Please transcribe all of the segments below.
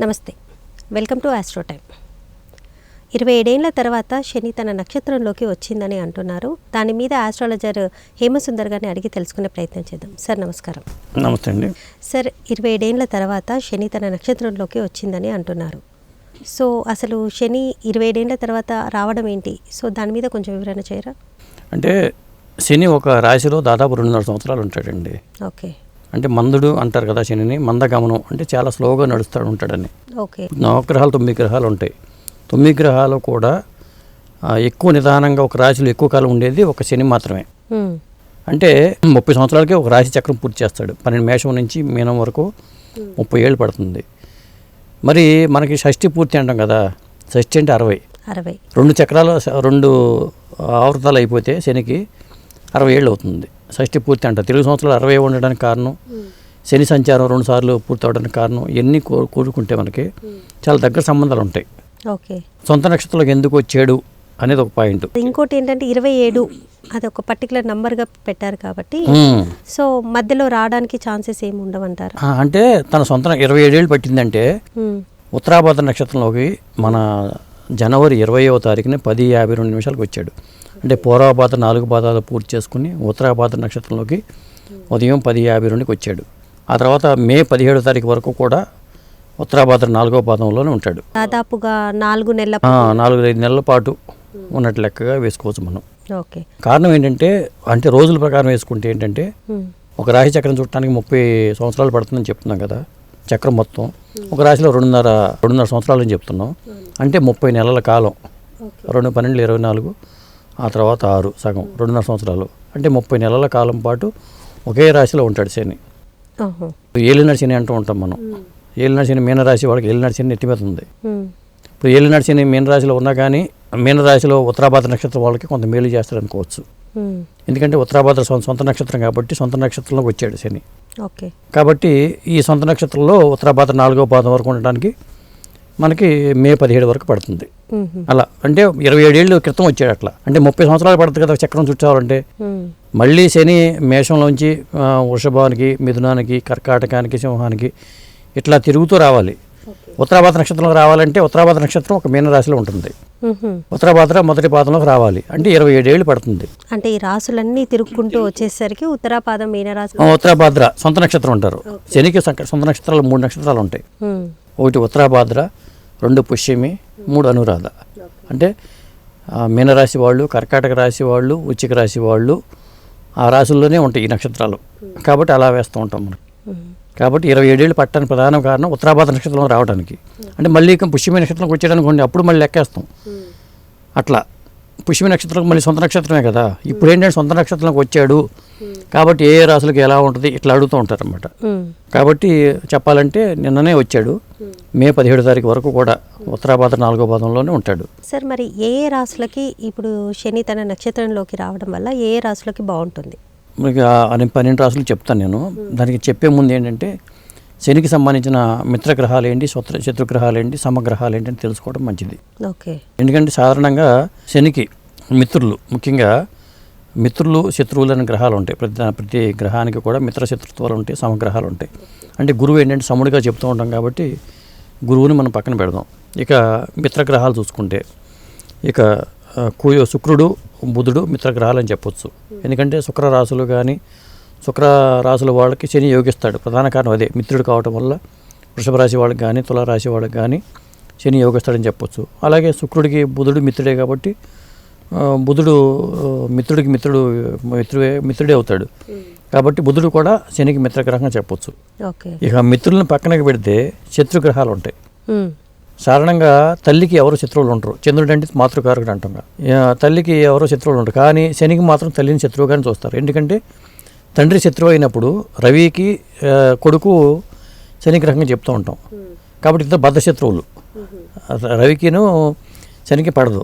నమస్తే, welcome to astro time. 27 ఏళ్ల తర్వాత శని తన నక్షత్రంలోకి వచ్చిందని అంటున్నారు. దాని మీద ఆస్ట్రాలజర్ హేమసుందర్ గారిని అడిగి తెలుసుకునే ప్రయత్నం చేద్దాం. సార్ నమస్కారం. నమస్తే అండి. సార్, 27 ఏళ్ల తర్వాత శని తన నక్షత్రంలోకి వచ్చిందని అంటున్నారు. సో అసలు శని 27 ఏళ్ల తర్వాత రావడం ఏంటి? సో దాని మీద కొంచెం వివరణ చేయరా? అంటే శని ఒక రాశిలో దాదాపు 2.5 సంవత్సరాలు ఉంటాడండి. ఓకే. అంటే మందుడు అంటారు కదా శనిని, మందగమనం అంటే చాలా స్లోగా నడుస్తూ ఉంటాడని. ఓకే. నవగ్రహాలు 9 గ్రహాలు ఉంటాయి. 9 గ్రహాలు కూడా ఎక్కువ నిదానంగా ఒక రాశిలో ఎక్కువ కాలం ఉండేది ఒక శని మాత్రమే. అంటే 30 సంవత్సరాలకే ఒక రాశి చక్రం పూర్తి చేస్తాడు. 12 మేషం నుంచి మీనం వరకు 30 ఏళ్ళు పడుతుంది. మరి మనకి షష్ఠి పూర్తి అంటాం కదా, షష్ఠి అంటే 60. 2 చక్రాలు 2 ఆవృతాలు అయిపోతే శనికి 60 ఏళ్ళు అవుతుంది. షష్ఠి పూర్తి అంటారు. తెలుగు సంవత్సరాలు 60 ఉండడానికి కారణం శని సంచారం 2 సార్లు పూర్తి అవడానికి కారణం. ఇవన్నీ కూడుకుంటే మనకి చాలా దగ్గర సంబంధాలు ఉంటాయి. ఓకే. సొంత నక్షత్రంలోకి ఎందుకు వచ్చాడు అనేది ఒక పాయింట్. ఇంకోటి ఏంటంటే 27 అది ఒక పర్టికులర్ నంబర్గా పెట్టారు కాబట్టి సో మధ్యలో రావడానికి ఛాన్సెస్ ఏమి ఉండవంటారు. అంటే తన సొంత 27 ఏళ్ళు పట్టిందంటే ఉత్తరాభాద్ర నక్షత్రంలోకి మన జనవరి 20వ తారీఖున 10:52 వచ్చాడు. అంటే పూర్వభాద్ర 4 పాదాలు పూర్తి చేసుకుని ఉత్తరాభాద్ర నక్షత్రంలోకి ఉదయం 10:52 వచ్చాడు. ఆ తర్వాత మే 17వ తారీఖు వరకు కూడా ఉత్తరాభాద్ర 4వ పాదంలోనే ఉంటాడు. దాదాపుగా 4-5 నెలల పాటు ఉన్నట్టు లెక్కగా వేసుకోవచ్చు మనం. ఓకే. కారణం ఏంటంటే అంటే రోజుల ప్రకారం వేసుకుంటే ఏంటంటే ఒక రాశి చక్రం చుట్టడానికి 30 సంవత్సరాలు పడుతుందని చెప్తున్నాం కదా. చక్రం మొత్తం ఒక రాశిలో 2.5 సంవత్సరాలు అని చెప్తున్నాం. అంటే 30 నెలల కాలం. 2 12 24, ఆ తర్వాత 6 సగం 2.5 సంవత్సరాలు. అంటే 30 నెలల కాలం పాటు ఒకే రాశిలో ఉంటాడు శని. ఏలినాడు శని అంటూ ఉంటాం మనం. ఏలినాడు శని మీనరాశి వాళ్ళకి ఏలినాడు శని నెత్తి మీద ఉంది. ఇప్పుడు ఏలినాడు శని మీనరాశిలో ఉన్నా కానీ మీనరాశిలో ఉత్తరాభాద్ర నక్షత్రం వాళ్ళకి కొంత మేలు చేస్తాడు అనుకోవచ్చు. ఎందుకంటే ఉత్తరాభాద్ర సొంత నక్షత్రం కాబట్టి సొంత నక్షత్రంలోకి వచ్చాడు శని. ఓకే. కాబట్టి ఈ సొంత నక్షత్రంలో ఉత్తరాభాద్ర 4వ పాదం వరకు ఉండడానికి మనకి మే 17 వరకు పడుతుంది. అలా అంటే 27 ఏళ్ళు క్రితం వచ్చాడు. అట్లా అంటే 30 సంవత్సరాలు పడుతుంది కదా చక్రం చుట్టాలంటే. మళ్ళీ శని మేషంలోంచి వృషభానికి, మిథునానికి, కర్కాటకానికి, సింహానికి ఇట్లా తిరుగుతూ రావాలి. ఉత్తరాభాద్ర నక్షత్రంలోకి రావాలంటే ఉత్తరాభాద్ర నక్షత్రం ఒక మీనరాశిలో ఉంటుంది. ఉత్తరాభాద్ర మొదటి పాదంలోకి రావాలి అంటే 27 ఏళ్ళు పడుతుంది. అంటే ఈ రాశులన్నీ తిరుగుకుంటూ వచ్చేసరికి ఉత్తరాపాదం మీనరాశి, ఉత్తరాభాద్ర సొంత నక్షత్రం అంటారు. శనికి సొంత నక్షత్రాలు 3 నక్షత్రాలు ఉంటాయి. 1 ఉత్తరాభాద్ర, 2 పుష్యమి, 3 అనురాధ. అంటే మీనరాశి వాళ్ళు, కర్కాటక రాశి వాళ్ళు, వృశ్చిక రాశి వాళ్ళు ఆ రాశుల్లోనే ఉంటాయి ఈ నక్షత్రాలు. కాబట్టి అలా వేస్తూ ఉంటాం మనం. కాబట్టి 27 ఏళ్ళు పట్టడానికి ప్రధాన కారణం ఉత్తరాభాద్ర నక్షత్రంలో రావడానికి. అంటే మళ్ళీ పుష్యమి నక్షత్రంకి వచ్చేయడానికి ఉండి అప్పుడు మళ్ళీ లెక్కేస్తాం. అట్లా పుష్యమి నక్షత్రం మళ్ళీ సొంత నక్షత్రమే కదా. ఇప్పుడు ఏంటంటే సొంత నక్షత్రంలోకి వచ్చాడు కాబట్టి ఏ రాశులకు ఎలా ఉంటుంది ఇట్లా అడుగుతూ ఉంటారు అన్నమాట. కాబట్టి చెప్పాలంటే నిన్ననే వచ్చాడు. మే 17వ తారీఖు వరకు కూడా ఉత్తరాభాద్ర 4వ పాదంలోనే ఉంటాడు. సార్, మరి ఏ రాశులకి ఇప్పుడు శని తన నక్షత్రంలోకి రావడం వల్ల ఏ రాశులకి బాగుంటుంది? మీకు 12 రాశులు చెప్తాను నేను. దానికి చెప్పే ముందు ఏంటంటే శనికి సంబంధించిన మిత్రగ్రహాలు ఏంటి, శత్రుగ్రహాలు ఏంటి, సమగ్రహాలు ఏంటి అని తెలుసుకోవడం మంచిది. ఓకే. ఎందుకంటే సాధారణంగా శనికి మిత్రులు, ముఖ్యంగా మిత్రులు శత్రువులు అనే గ్రహాలు ఉంటాయి. ప్రతి గ్రహానికి కూడా మిత్ర శత్రుత్వాలు ఉంటాయి, సమగ్రహాలు ఉంటాయి. అంటే గురువు ఏంటంటే సముడిగా చెప్తూ ఉంటాం కాబట్టి గురువుని మనం పక్కన పెడదాం. ఇక మిత్రగ్రహాలు చూసుకుంటే ఇక శుక్రుడు, బుధుడు మిత్రగ్రహాలు అని చెప్పొచ్చు. ఎందుకంటే శుక్రరాశులు కానీ శుక్రరాశుల వాళ్ళకి శని యోగిస్తాడు. ప్రధాన కారణం అదే, మిత్రుడు కావటం వల్ల వృషభ రాశి వాళ్ళకి కానీ తులారాశి వాళ్ళకి కానీ శని యోగిస్తాడని చెప్పొచ్చు. అలాగే శుక్రుడికి బుధుడు మిత్రుడే కాబట్టి బుధుడు మిత్రుడికి మిత్రుడే అవుతాడు. కాబట్టి బుధుడు కూడా శనికి మిత్రగ్రహంగా చెప్పొచ్చు. ఇక మిత్రులను పక్కనకి పెడితే శత్రుగ్రహాలు ఉంటాయి. సాధారణంగా తల్లికి ఎవరు శత్రువులు ఉంటారు. చంద్రుడు అంటే మాతృకారకుడు అంటాం. తల్లికి ఎవరో శత్రువులు ఉంటారు. కానీ శనికి మాత్రం తల్లిని శత్రువుగానే చూస్తారు. ఎందుకంటే తండ్రి శత్రువు అయినప్పుడు రవికి కొడుకు శనిగ్రహంగా చెప్తూ ఉంటాం. కాబట్టి ఇద్దరు బద్ధ శత్రువులు. రవికిను శనికి పడదు.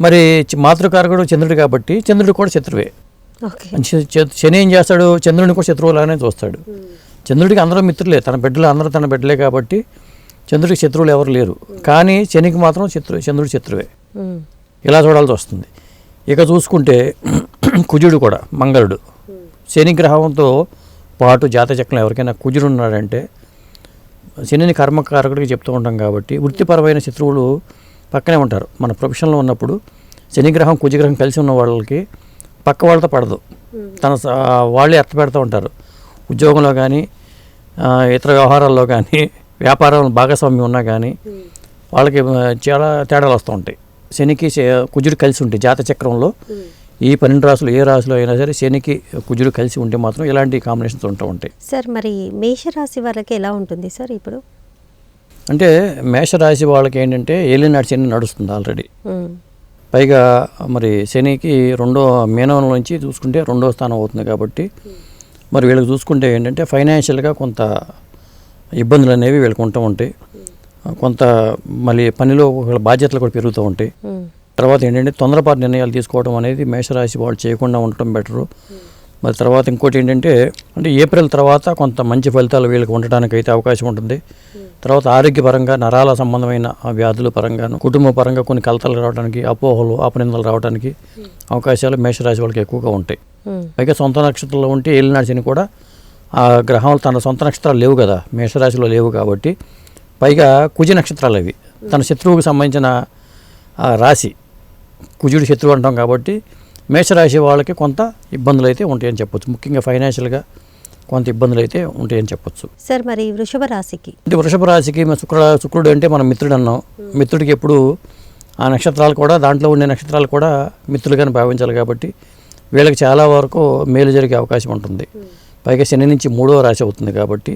మరి మాతృకారకుడు చంద్రుడు కాబట్టి చంద్రుడు కూడా శత్రువే. శని ఏం చేస్తాడు, చంద్రుడిని కూడా శత్రువులాగానే చూస్తాడు. చంద్రుడికి అందరూ మిత్రులే, అందరూ తన బిడ్డలే కాబట్టి చంద్రుడికి శత్రువులు ఎవరు లేరు. కానీ శనికి మాత్రం చంద్రుడి శత్రువే. ఇలా చూడాల్సి వస్తుంది. ఇక చూసుకుంటే కుజుడు కూడా, మంగళుడు శని గ్రహంతో పాటు జాతచక్రం ఎవరికైనా కుజుడు ఉన్నాడంటే శనిని కర్మకారకుడికి చెప్తూ ఉంటాం కాబట్టి వృత్తిపరమైన శత్రువులు పక్కనే ఉంటారు. మన ప్రొఫెషన్లో ఉన్నప్పుడు శనిగ్రహం కుజగ్రహం కలిసి ఉన్న వాళ్ళకి పక్క వాళ్ళతో పడదు, వాళ్ళే ఎత్త పెడుతూ ఉంటారు. ఉద్యోగంలో కానీ ఇతర వ్యవహారాల్లో కానీ వ్యాపారంలో భాగస్వామ్యం ఉన్నా కానీ వాళ్ళకి చాలా తేడాలు వస్తూ ఉంటాయి. శనికి కుజుడు కలిసి ఉంటే జాత చక్రంలో ఈ 12 రాసులు ఏ రాశిలో అయినా సరే శనికి కుజుడు కలిసి ఉంటే మాత్రం ఇలాంటి కాంబినేషన్స్ ఉంటూ ఉంటాయి. సార్ మరి మేషరాశి వాళ్ళకి ఎలా ఉంటుంది సార్ ఇప్పుడు? అంటే మేషరాశి వాళ్ళకి ఏంటంటే ఏలినాటి శని నడుస్తుంది ఆల్రెడీ. పైగా మరి శనికి మీనం నుంచి చూసుకుంటే 2వ స్థానం అవుతుంది కాబట్టి మరి వీళ్ళకి చూసుకుంటే ఏంటంటే ఫైనాన్షియల్గా కొంత ఇబ్బందులు అనేవి వీళ్ళకి ఉంటూ ఉంటాయి. కొంత మళ్ళీ పనిలో వీళ్ళ బాధ్యతలు కూడా పెరుగుతూ ఉంటాయి. తర్వాత ఏంటంటే తొందరపాటు నిర్ణయాలు తీసుకోవడం అనేది మేషరాశి వాళ్ళు చేయకుండా ఉండటం బెటరు. మరి తర్వాత ఇంకోటి ఏంటంటే అంటే ఏప్రిల్ తర్వాత కొంత మంచి ఫలితాలు వీళ్ళకి ఉండడానికి అయితే అవకాశం ఉంటుంది. తర్వాత ఆరోగ్యపరంగా నరాల సంబంధమైన వ్యాధుల పరంగాను కుటుంబ పరంగా కొన్ని కలతలు రావడానికి అపోహలు అపనిందలు రావడానికి అవకాశాలు మేషరాశి వాళ్ళకి ఎక్కువగా ఉంటాయి. పైగా సొంత నక్షత్రంలో ఉంటే ఏలినాటి శని కూడా ఆ గ్రహాలు తన సొంత నక్షత్రాలు లేవు కదా, మేషరాశిలో లేవు కాబట్టి పైగా కుజ నక్షత్రాలు అవి తన శత్రువుకు సంబంధించిన రాశి కుజుడు శత్రువు అంటాం కాబట్టి మేషరాశి వాళ్ళకి కొంత ఇబ్బందులు అయితే ఉంటాయని చెప్పొచ్చు. ముఖ్యంగా ఫైనాన్షియల్గా కొంత ఇబ్బందులు అయితే ఉంటాయని చెప్పొచ్చు. సార్ మరి వృషభ రాశికి అంటే వృషభ రాశికి శుక్రుడు అంటే మనం మిత్రుడు అన్నాం. మిత్రుడికి ఎప్పుడు ఆ నక్షత్రాలు కూడా దాంట్లో ఉండే నక్షత్రాలు కూడా మిత్రులుగానే భావించాలి కాబట్టి వీళ్ళకి చాలా వరకు మేలు జరిగే అవకాశం ఉంటుంది. పైగా శని నుంచి 3వ రాశి అవుతుంది కాబట్టి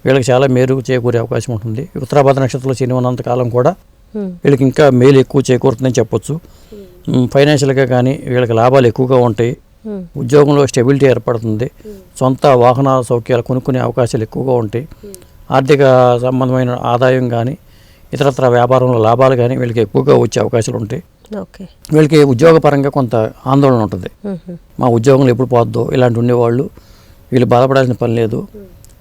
వీళ్ళకి చాలా మేలు చేకూరే అవకాశం ఉంటుంది. ఉత్తరాభాద్ర నక్షత్రంలో శని ఉన్నంతకాలం కూడా వీళ్ళకి ఇంకా మేలు ఎక్కువ చేకూరుతుందని చెప్పొచ్చు. ఫైనాన్షియల్గా కానీ వీళ్ళకి లాభాలు ఎక్కువగా ఉంటాయి. ఉద్యోగంలో స్టెబిలిటీ ఏర్పడుతుంది. సొంత వాహన సౌఖ్యాలు కొనుక్కునే అవకాశాలు ఎక్కువగా ఉంటాయి. ఆర్థిక సంబంధమైన ఆదాయం కానీ ఇతరత్ర వ్యాపారంలో లాభాలు కానీ వీళ్ళకి ఎక్కువగా వచ్చే అవకాశాలు ఉంటాయి. వీళ్ళకి ఉద్యోగపరంగా కొంత ఆందోళన ఉంటుంది. మా ఉద్యోగంలో ఎప్పుడు పోద్దో ఇలాంటి ఉండేవాళ్ళు వీళ్ళు బాధపడాల్సిన పని లేదు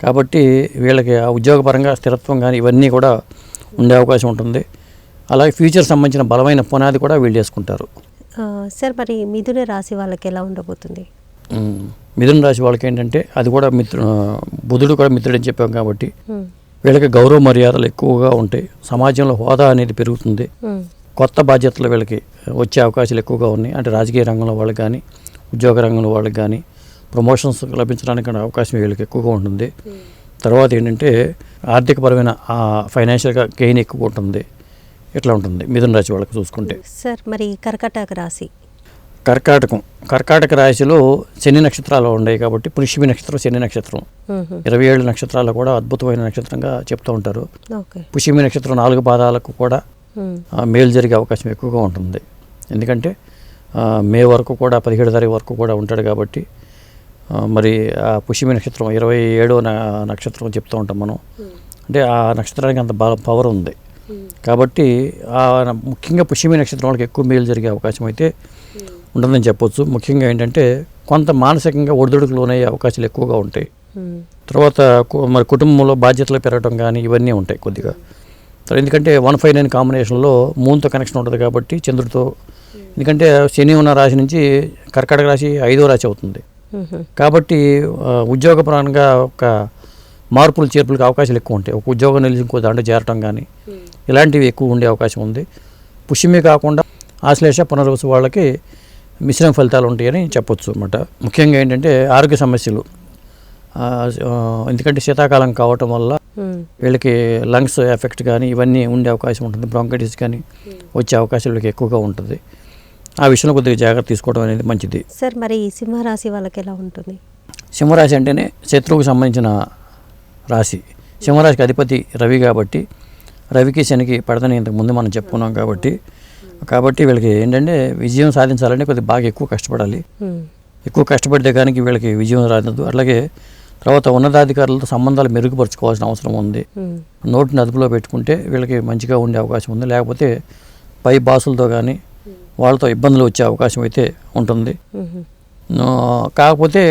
కాబట్టి వీళ్ళకి ఆ ఉద్యోగపరంగా స్థిరత్వం కానీ ఇవన్నీ కూడా ఉండే అవకాశం ఉంటుంది. అలాగే ఫ్యూచర్ సంబంధించిన బలమైన పునాది కూడా వీళ్ళు చేసుకుంటారు. సార్ మరి మిథున రాశి వాళ్ళకి ఎలా ఉండబోతుంది? మిథున రాశి వాళ్ళకి ఏంటంటే అది కూడా బుధుడు కూడా మిత్రుడు అని చెప్పాం కాబట్టి వీళ్ళకి గౌరవ మర్యాదలు ఎక్కువగా ఉంటాయి. సమాజంలో హోదా అనేది పెరుగుతుంది. కొత్త బాధ్యతలు వీళ్ళకి వచ్చే అవకాశాలు ఎక్కువగా ఉన్నాయి. అంటే రాజకీయ రంగంలో వాళ్ళకి కానీ ఉద్యోగ రంగంలో వాళ్ళకి కానీ ప్రమోషన్స్ లభించడానికి అవకాశం వీళ్ళకి ఎక్కువగా ఉంటుంది. తర్వాత ఏంటంటే ఆర్థికపరమైన ఫైనాన్షియల్గా గెయిన్ ఎక్కువ ఉంటుంది. ఇట్లా ఉంటుంది మిథున రాశి వాళ్ళకి చూసుకుంటే. సార్ మరి కర్కాటక రాశి కర్కాటక రాశిలో శని నక్షత్రాలు ఉన్నాయి కాబట్టి పుష్యమి నక్షత్రం శని నక్షత్రం 27 నక్షత్రాలు కూడా అద్భుతమైన నక్షత్రంగా చెప్తూ ఉంటారు. పుష్యమి నక్షత్రం 4 పాదాలకు కూడా మేలు జరిగే అవకాశం ఎక్కువగా ఉంటుంది. ఎందుకంటే మే వరకు కూడా 17వ తారీఖు వరకు కూడా ఉంటాడు కాబట్టి మరి ఆ పుష్యమి నక్షత్రం 27వ నక్షత్రం చెప్తూ ఉంటాం మనం. అంటే ఆ నక్షత్రానికి అంత పవర్ ఉంది కాబట్టి ముఖ్యంగా పుష్యమి నక్షత్రం వాళ్ళకి ఎక్కువ మేలు జరిగే అవకాశం అయితే ఉంటుందని చెప్పొచ్చు. ముఖ్యంగా ఏంటంటే కొంత మానసికంగా ఒడిదుడుకులు లోనయ్యే అవకాశాలు ఎక్కువగా ఉంటాయి. తర్వాత మరి కుటుంబంలో బాధ్యతలు పెరగడం కానీ ఇవన్నీ ఉంటాయి కొద్దిగా. ఎందుకంటే 159 కాంబినేషన్లో మూన్తో కనెక్షన్ ఉంటుంది కాబట్టి చంద్రుడితో. ఎందుకంటే శని ఉన్న రాశి నుంచి కర్కాటక రాశి 5వ రాశి అవుతుంది కాబట్టి ఉద్యోగపరంగా ఒక మార్పులు చేర్పులకు అవకాశాలు ఎక్కువ ఉంటాయి. ఒక ఉద్యోగం నిలిచి ఇంకో దాంట్లో చేరటం కానీ ఇలాంటివి ఎక్కువ ఉండే అవకాశం ఉంది. పుష్యమి కాకుండా ఆశ్లేష పునర్వసు వాళ్ళకి మిశ్రమ ఫలితాలు ఉంటాయని చెప్పొచ్చు అన్నమాట. ముఖ్యంగా ఏంటంటే ఆరోగ్య సమస్యలు, ఎందుకంటే శీతాకాలం కావటం వల్ల వీళ్ళకి లంగ్స్ ఎఫెక్ట్ కానీ ఇవన్నీ ఉండే అవకాశం ఉంటుంది. బ్రాంకైటిస్ కానీ వచ్చే అవకాశం వీళ్ళకి ఎక్కువగా ఉంటుంది. ఆ విషయంలో కొద్దిగా జాగ్రత్త తీసుకోవడం అనేది మంచిది. సార్ మరి సింహరాశి వాళ్ళకి ఎలా ఉంటుంది? సింహరాశి అంటేనే శత్రువుకు సంబంధించిన రాశి. సింహరాశికి అధిపతి రవి కాబట్టి రవికి శనికి పడదని ఇంతకు ముందు మనం చెప్పుకున్నాం కాబట్టి వీళ్ళకి ఏంటంటే విజయం సాధించాలంటే కొద్దిగా బాగా ఎక్కువ కష్టపడాలి. ఎక్కువ కష్టపడితే కానీ వీళ్ళకి విజయం రాదు. అట్లాగే తర్వాత ఉన్నతాధికారులతో సంబంధాలు మెరుగుపరుచుకోవాల్సిన అవసరం ఉంది. నోటిని అదుపులో పెట్టుకుంటే వీళ్ళకి మంచిగా ఉండే అవకాశం ఉంది. లేకపోతే పై బాసులతో కానీ వాళ్ళతో ఇబ్బందులు వచ్చే అవకాశం అయితే ఉంటుంది. కాకపోతే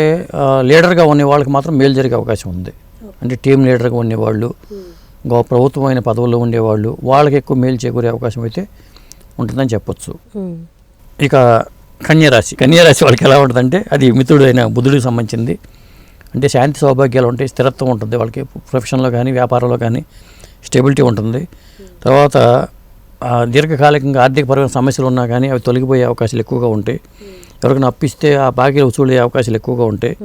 లీడర్గా ఉండే వాళ్ళకి మాత్రం మేలు జరిగే అవకాశం ఉంది. అంటే టీం లీడర్గా ఉండేవాళ్ళు, ప్రభుత్వమైన పదవుల్లో ఉండేవాళ్ళు వాళ్ళకి ఎక్కువ మేలు చేకూరే అవకాశం అయితే ఉంటుందని చెప్పొచ్చు. ఇక కన్యారాశి వాళ్ళకి ఎలా ఉంటుందంటే అది మిత్రుడు అయిన బుధుడికి సంబంధించింది. అంటే శాంతి సౌభాగ్యాలు ఉంటాయి, స్థిరత్వం ఉంటుంది వాళ్ళకి, ప్రొఫెషన్లో కానీ వ్యాపారంలో కానీ స్టెబిలిటీ ఉంటుంది. తర్వాత దీర్ఘకాలికంగా ఆర్థికపరమైన సమస్యలు ఉన్నా కానీ అవి తొలగిపోయే అవకాశాలు ఎక్కువగా ఉంటాయి. ఎవరికైనా అప్పిస్తే ఆ బాకీలు వసూలు అయ్యే అవకాశాలు ఎక్కువగా ఉంటాయి.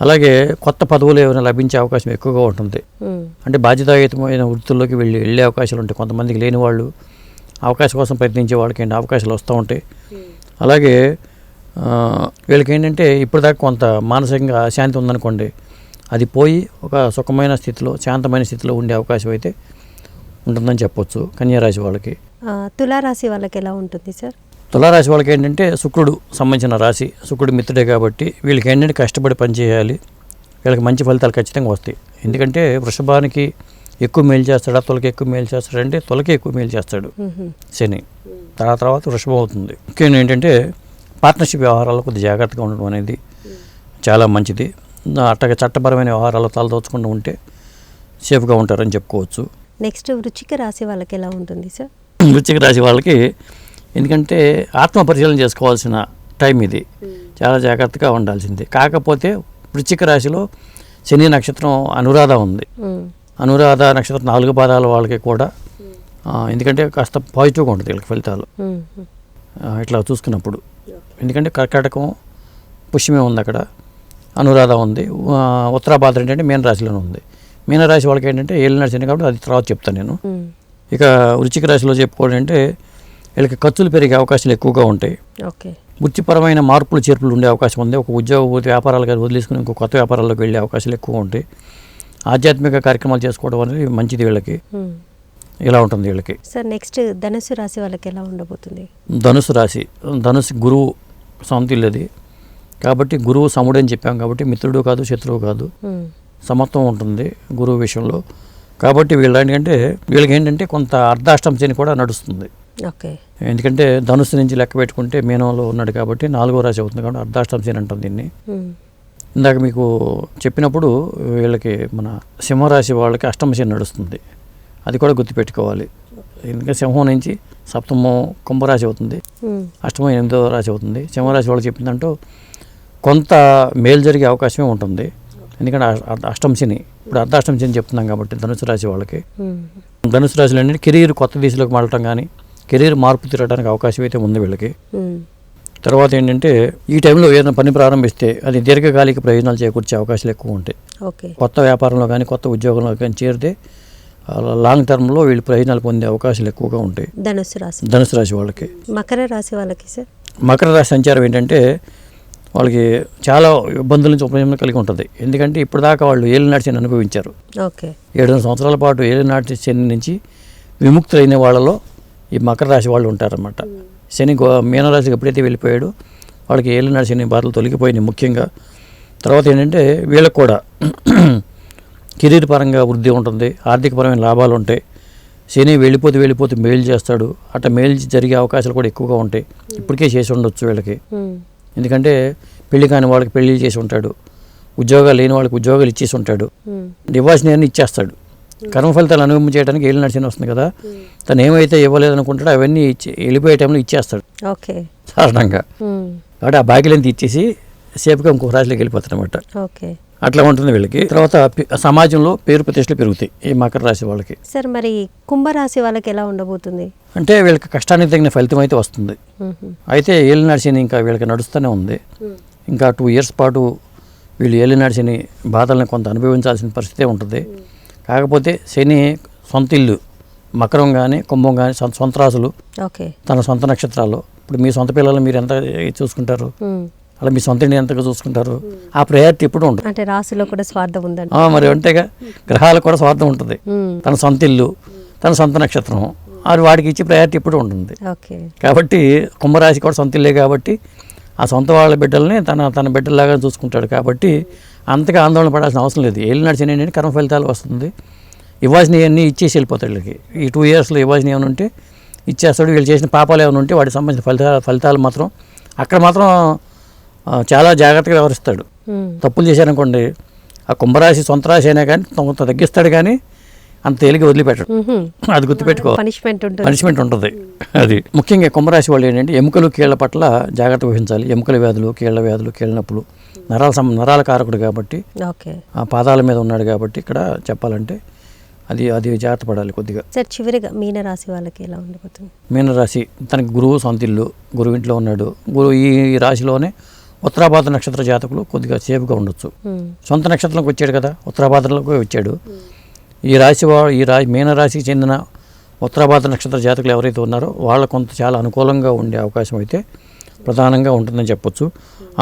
అలాగే కొత్త పదవులు ఏమైనా లభించే అవకాశం ఎక్కువగా ఉంటుంది. అంటే బాధ్యతాయుతమైన వృత్తుల్లోకి వెళ్ళే అవకాశాలు ఉంటాయి. కొంతమందికి లేని వాళ్ళు అవకాశం కోసం ప్రయత్నించే వాళ్ళకి అవకాశాలు వస్తూ ఉంటాయి. అలాగే వీళ్ళకి ఏంటంటే ఇప్పటిదాకా కొంత మానసికంగా అశాంతి ఉందనుకోండి, అది పోయి ఒక సుఖమైన స్థితిలో, శాంతమైన స్థితిలో ఉండే అవకాశం అయితే ఉంటుందని చెప్పొచ్చు కన్యారాశి వాళ్ళకి. తులారాశి వాళ్ళకి ఎలా ఉంటుంది సార్? తులారాశి వాళ్ళకి ఏంటంటే శుక్రుడు సంబంధించిన రాశి, శుక్రుడు మిత్రుడే కాబట్టి వీళ్ళకి ఏంటంటే కష్టపడి పనిచేయాలి, వీళ్ళకి మంచి ఫలితాలు ఖచ్చితంగా వస్తాయి. ఎందుకంటే వృషభానికి ఎక్కువ మేలు చేస్తాడా, తులకి ఎక్కువ మేలు చేస్తాడంటే తులకి ఎక్కువ మేలు చేస్తాడు శని, తర్వాత వృషభం అవుతుంది. ముఖ్యంగా ఏంటంటే పార్ట్నర్షిప్ వ్యవహారాల్లో కొద్దిగా జాగ్రత్తగా ఉండడం అనేది చాలా మంచిది. అట్టగా చట్టపరమైన వ్యవహారాలు తలదోచుకుంటూ ఉంటే సేఫ్గా ఉంటారని చెప్పుకోవచ్చు. నెక్స్ట్ వృశ్చిక రాశి వాళ్ళకి ఎలా ఉంటుంది సార్? వృశ్చిక రాశి వాళ్ళకి ఎందుకంటే ఆత్మ పరిశీలన చేసుకోవాల్సిన టైం ఇది, చాలా జాగ్రత్తగా ఉండాల్సింది. కాకపోతే వృశ్చిక రాశిలో శని నక్షత్రం అనురాధ ఉంది. అనురాధ నక్షత్రం 4 పాదాల వాళ్ళకి కూడా ఎందుకంటే కాస్త పాజిటివ్గా ఉంటుంది వీళ్ళకి ఫలితాలు ఇట్లా చూసుకున్నప్పుడు. ఎందుకంటే కర్కాటకం పుష్యమే ఉంది, అక్కడ అనురాధ ఉంది. ఉత్తరాభాద్ర ఏంటంటే మీనరాశిలోనే ఉంది. మీనరాశి వాళ్ళకి ఏంటంటే ఏలినాడు శని కాబట్టి అది తర్వాత చెప్తాను నేను. ఇక వృశ్చిక రాశిలో చెప్పుకోవడం అంటే వీళ్ళకి ఖర్చులు పెరిగే అవకాశాలు ఎక్కువగా ఉంటాయి. వృత్తిపరమైన మార్పులు చేర్పులు ఉండే అవకాశం ఉంది. ఒక ఉద్యోగ వ్యాపారాలు కానీ వదిలేసుకుని ఇంకో కొత్త వ్యాపారాల్లోకి వెళ్ళే అవకాశాలు ఎక్కువ ఉంటాయి. ఆధ్యాత్మిక కార్యక్రమాలు చేసుకోవడం అనేది మంచిది వీళ్ళకి. ఇలా ఉంటుంది వీళ్ళకి. సార్ నెక్స్ట్ ధనుసు రాశి వాళ్ళకి ఎలా ఉండబోతుంది? ధనుసు రాశి, ధనుసు గురువు సమతుల్యది కాబట్టి, గురువు సముడు అని చెప్పాం కాబట్టి మిత్రుడు కాదు శత్రువు కాదు, సమత్వం ఉంటుంది గురువు విషయంలో. కాబట్టి వీళ్ళకి ఏంటంటే కొంత అర్ధాష్టమ శని కూడా నడుస్తుంది. ఎందుకంటే ధనుసు నుంచి లెక్క పెట్టుకుంటే మీనంలో ఉన్నాడు కాబట్టి 4వ రాశి అవుతుంది కాబట్టి అర్ధాష్టమ శని అంటాం దీన్ని. ఇందాక మీకు చెప్పినప్పుడు వీళ్ళకి మన సింహరాశి వాళ్ళకి అష్టమ శని నడుస్తుంది, అది కూడా గుర్తుపెట్టుకోవాలి. ఎందుకంటే సింహం నుంచి సప్తమం కుంభరాశి అవుతుంది, అష్టమం 8వ రాశి అవుతుంది. సింహరాశి వాళ్ళకి చెప్పిందంటూ కొంత మేలు జరిగే అవకాశమే ఉంటుంది. ఎందుకంటే అష్టమ శని, ఇప్పుడు అర్ధాష్టమ శని చెప్తున్నాం కాబట్టి ధనుసు రాశి వాళ్ళకి. ధనుసు రాశిలో ఏంటంటే కెరీర్ కొత్త దిశలోకి మారటం కానీ, కెరీర్ మార్పు తిరగడానికి అవకాశం అయితే ఉంది వీళ్ళకి. తర్వాత ఏంటంటే ఈ టైంలో ఏదైనా పని ప్రారంభిస్తే అది దీర్ఘకాలిక ప్రయోజనాలు చేకూర్చే అవకాశాలు ఎక్కువ ఉంటాయి. కొత్త వ్యాపారంలో కానీ కొత్త ఉద్యోగంలో కానీ చేరితే లాంగ్ టర్మ్లో వీళ్ళు ప్రయోజనాలు పొందే అవకాశాలు ఎక్కువగా ఉంటాయి ధనుసు రాశి వాళ్ళకి. మకర రాశి వాళ్ళకి సార్? మకర రాశి సంచారం ఏంటంటే వాళ్ళకి చాలా ఇబ్బందుల నుంచి ఉపయోగం కలిగి ఉంటుంది. ఎందుకంటే ఇప్పటిదాకా వాళ్ళు ఏలినాటి శని అనుభవించారు. 7 సంవత్సరాల పాటు ఏలినాటి శని నుంచి విముక్తులైన వాళ్ళలో ఈ మకర రాశి వాళ్ళు ఉంటారన్నమాట. శని మీనరాశికి ఎప్పుడైతే వెళ్ళిపోయాడో వాళ్ళకి ఏలినాటి శని బాధలు తొలగిపోయినాయి ముఖ్యంగా. తర్వాత ఏంటంటే వీళ్ళకి కూడా కెరీర్ పరంగా వృద్ధి ఉంటుంది, ఆర్థికపరమైన లాభాలు ఉంటాయి. శని వెళ్ళిపోతే మేలు చేస్తాడు, అట్లా మేలు జరిగే అవకాశాలు కూడా ఎక్కువగా ఉంటాయి. ఇప్పటికే చేసి ఉండొచ్చు వీళ్ళకి. ఎందుకంటే పెళ్లి కాని వాళ్ళకి పెళ్లి చేసి ఉంటాడు, ఉద్యోగాలు లేని వాళ్ళకి ఉద్యోగాలు ఇచ్చేసి ఉంటాడు, ఇవ్వాల్సిన అన్ని ఇచ్చేస్తాడు. కర్మ ఫలితాలు అనుభవం చేయడానికి ఏలినాటి శని వస్తుంది కదా, తను ఏమైతే ఇవ్వలేదనుకుంటాడో అవన్నీ వెళ్ళిపోయే టైంలో ఇచ్చేస్తాడు సాధారణంగా. కాబట్టి ఆ బాకీలన్నీ ఇచ్చేసి సేఫ్గా ఇంకొక రాశిలోకి వెళ్ళిపోతాడు అనమాట. అట్లా ఉంటుంది వీళ్ళకి. తర్వాత సమాజంలో పేరు ప్రతిష్టలు పెరుగుతాయి ఈ మకర రాశి వాళ్ళకి. సార్ మరి కుంభరాశి వాళ్ళకి ఎలా ఉండబోతుంది? అంటే వీళ్ళకి కష్టానికి తగిన ఫలితం అయితే వస్తుంది. అయితే ఏలినాటి శని ఇంకా వీళ్ళకి నడుస్తూనే ఉంది. ఇంకా 2 years పాటు వీళ్ళు ఏలినాటి శని బాధలను కొంత అనుభవించాల్సిన పరిస్థితే ఉంటుంది. కాకపోతే శని సొంత ఇల్లు మకరం కానీ కుంభం కానీ సొంత రాశులు, తన సొంత నక్షత్రాలు. ఇప్పుడు మీ సొంత పిల్లలు మీరు ఎంత చూసుకుంటారు, అలా మీ సొంత ఇంటిని ఎంతగా చూసుకుంటారు, ఆ ప్రయారిటీ ఎప్పుడు ఉంటుంది. అంటే రాశిలో కూడా స్వార్థం ఉందండి. మరి అంటేగా గ్రహాలకు కూడా స్వార్థం ఉంటుంది. తన సొంత ఇల్లు, తన సొంత నక్షత్రం, అది వాడికి ఇచ్చే ప్రయారిటీ ఎప్పుడు ఉంటుంది. కాబట్టి కుంభరాశి కూడా సొంత ఇల్లే కాబట్టి ఆ సొంత వాళ్ళ బిడ్డల్ని తన బిడ్డలాగా చూసుకుంటాడు. కాబట్టి అంతగా ఆందోళన పడాల్సిన అవసరం లేదు. ఏలినాటి శని ఏంటంటే కర్మ ఫలితాలు వస్తుంది, ఇవ్వాల్సినవన్నీ ఇచ్చేసి వెళ్ళిపోతాడు వీళ్ళకి. ఈ 2 yearsలో ఇవ్వాల్సిన ఏమైనా ఉంటే ఇచ్చేస్తాడు. వీళ్ళు చేసిన పాపాలు ఏమైనా ఉంటే వాటికి సంబంధించిన ఫలితాలు మాత్రం అక్కడ మాత్రం చాలా జాగ్రత్తగా వ్యవహరిస్తాడు. తప్పులు చేశారనుకోండి, ఆ కుంభరాశి సొంత రాశి అయినా కానీ కొంత తగ్గిస్తాడు, కానీ అంత తేలిగా వదిలిపెట్టడు. అది గుర్తుపెట్టుకో, పనిష్మెంట్ ఉంటుంది. అది ముఖ్యంగా కుంభరాశి వాళ్ళు ఏంటంటే ఎముకలు కీళ్ల పట్ల జాగ్రత్త వహించాలి. ఎముకల వ్యాధులు, కీళ్ల వ్యాధులు, కీళ్ళ నొప్పులు నరాల కారకుడు కాబట్టి ఓకే ఆ పాదాల మీద ఉన్నాడు కాబట్టి ఇక్కడ చెప్పాలంటే అది జాగ్రత్త పడాలి కొద్దిగా. సార్ చివరిగా మీనరాశి వాళ్ళకి ఎలా ఉండబోతుంది? మీనరాశి తనకి గురువు సొంత ఇల్లు, గురువు ఇంట్లో ఉన్నాడు. గురువు ఈ రాశిలోనే ఉత్తరాభాద్ర నక్షత్ర జాతకులు కొద్దిగా సేఫ్గా ఉండొచ్చు. సొంత నక్షత్రంలోకి వచ్చాడు కదా, ఉత్తరాభాద్రలోకి వచ్చాడు. ఈ రాశి మీనరాశికి చెందిన ఉత్తరాభాద్ర నక్షత్ర జాతకులు ఎవరైతే ఉన్నారో వాళ్ళకు కొంత చాలా అనుకూలంగా ఉండే అవకాశం అయితే ప్రధానంగా ఉంటుందని చెప్పొచ్చు.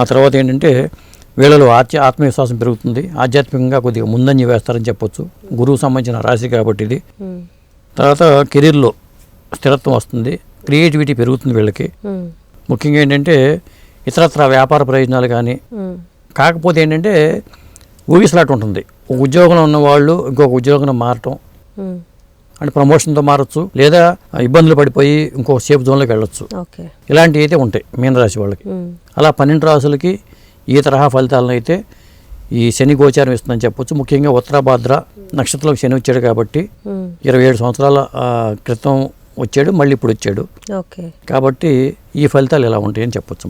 ఆ తర్వాత ఏంటంటే వీళ్ళలో ఆత్మవిశ్వాసం పెరుగుతుంది, ఆధ్యాత్మికంగా కొద్దిగా ముందంజ వేస్తారని చెప్పొచ్చు. గురువు సంబంధించిన రాశి కాబట్టి ఇది. తర్వాత కెరీర్లో స్థిరత్వం వస్తుంది, క్రియేటివిటీ పెరుగుతుంది వీళ్ళకి. ముఖ్యంగా ఏంటంటే ఇతరత్ర వ్యాపార ప్రయోజనాలు కానీ, కాకపోతే ఏంటంటే ఊగిసలాట ఉంటుంది. ఒక ఉద్యోగంలో ఉన్న వాళ్ళు ఇంకొక ఉద్యోగంలో మారటం, అంటే ప్రమోషన్తో మారచ్చు, లేదా ఇబ్బందులు పడిపోయి ఇంకొక సేఫ్ జోన్లోకి వెళ్ళొచ్చు. ఇలాంటివి అయితే ఉంటాయి మీనరాశి వాళ్ళకి. అలా 12 రాశులకి ఈ తరహా ఫలితాలను అయితే ఈ శని గోచారం ఇస్తుందని చెప్పొచ్చు. ముఖ్యంగా ఉత్తరాభాద్ర నక్షత్రంలో శని వచ్చాడు కాబట్టి 27 సంవత్సరాల క్రితం వచ్చాడు, మళ్ళీ ఇప్పుడు వచ్చాడు కాబట్టి ఈ ఫలితాలు ఎలా ఉంటాయని చెప్పొచ్చు.